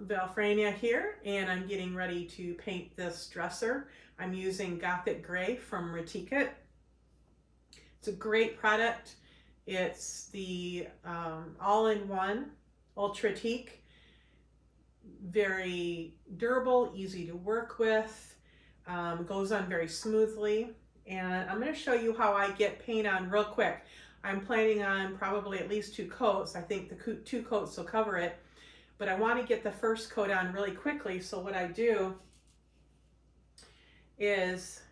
Valfrania here, and I'm getting ready to paint this dresser. I'm using Gothic Gray from Retikit. It's a great product. It's the all-in-one Ultra Teak. Very durable, easy to work with, goes on very smoothly. And I'm going to show you how I get paint on real quick. I'm planning on probably at least 2 coats. I think the 2 coats will cover it. But I want to get the first coat on really quickly, so what I do is,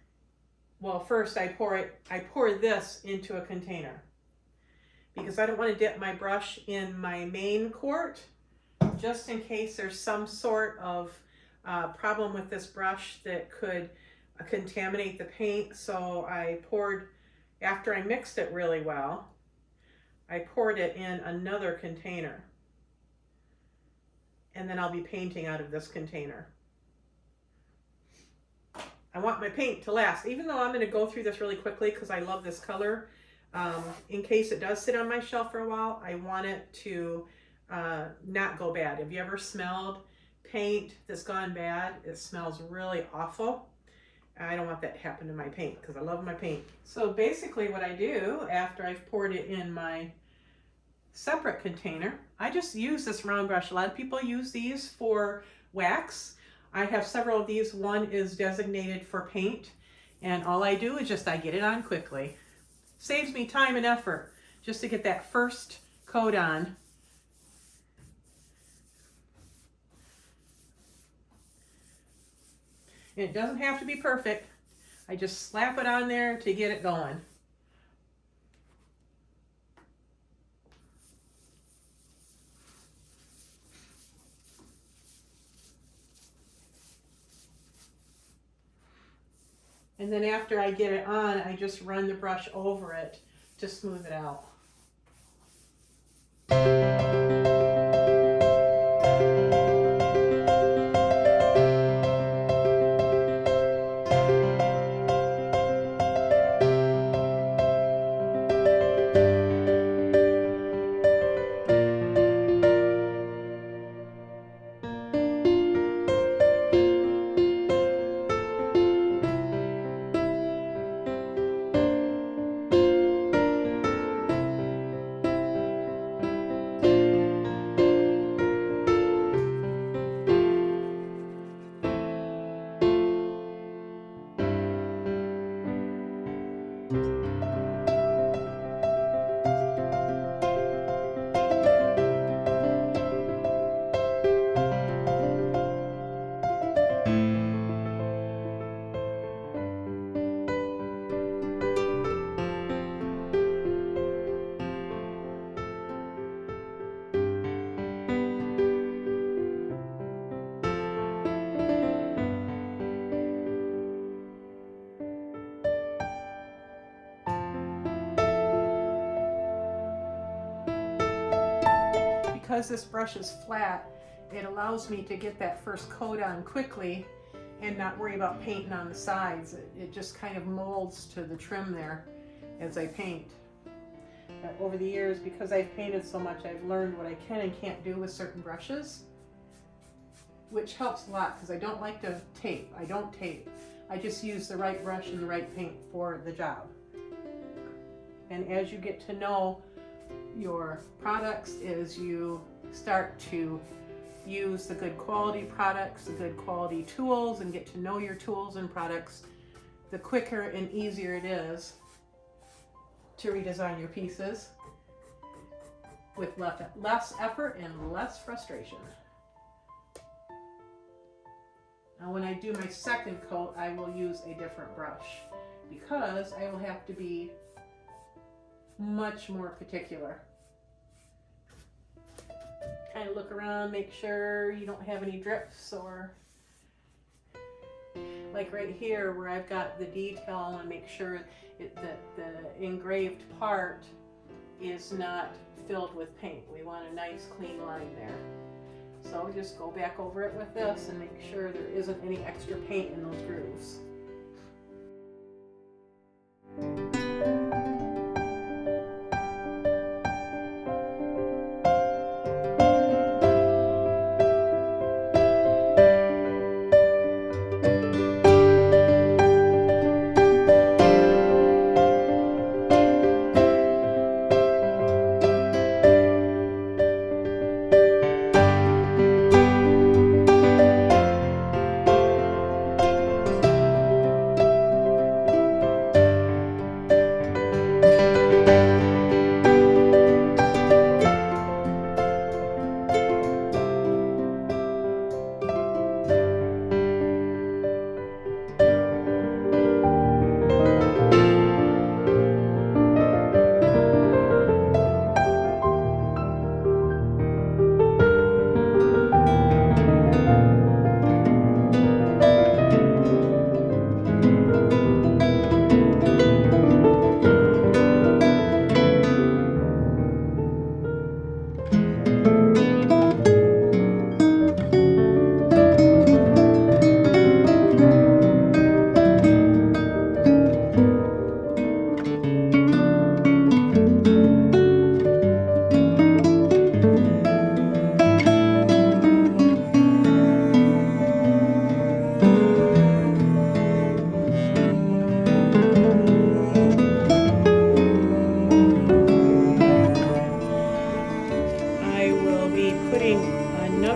well, first I pour this into a container because I don't want to dip my brush in my main quart, just in case there's some sort of problem with this brush that could contaminate the paint. So I poured, after I mixed it really well, I poured it in another container. And then I'll be painting out of this container. I want my paint to last, even though I'm going to go through this really quickly because I love this color. In case it does sit on my shelf for a while, I want it to not go bad. Have you ever smelled paint that's gone bad? It smells really awful. I don't want that to happen to my paint because I love my paint. So basically what I do after I've poured it in my separate container, I just use this round brush. A lot of people use these for wax. I have several of these. One is designated for paint, and all I do is I get it on quickly. Saves me time and effort just to get that first coat on. It doesn't have to be perfect. I just slap it on there to get it going. And then after I get it on, I just run the brush over it to smooth it out. Because this brush is flat, it allows me to get that first coat on quickly and not worry about painting on the sides. It just kind of molds to the trim there as I paint. Over the years, because I've painted so much, I've learned what I can and can't do with certain brushes, which helps a lot because I don't like to tape. I don't tape. I just use the right brush and the right paint for the job. And as you get to know your products, as you start to use the good quality products, the good quality tools, and get to know your tools and products, the quicker and easier it is to redesign your pieces with less effort and less frustration. Now when I do my second coat, I will use a different brush because I will have to be much more particular. Kind of look around, make sure you don't have any drips, or like right here where I've got the detail, and make sure that the engraved part is not filled with paint. We want a nice clean line there. So just go back over it with this and make sure there isn't any extra paint in those grooves.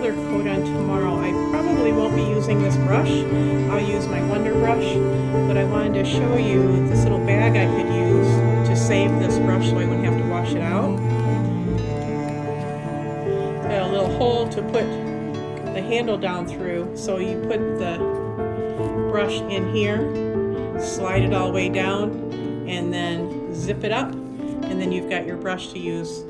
another coat on tomorrow. I probably won't be using this brush. I'll use my Wonder Brush, but I wanted to show you this little bag I could use to save this brush so I wouldn't have to wash it out. Got a little hole to put the handle down through, so you put the brush in here, slide it all the way down, and then zip it up, and then you've got your brush to use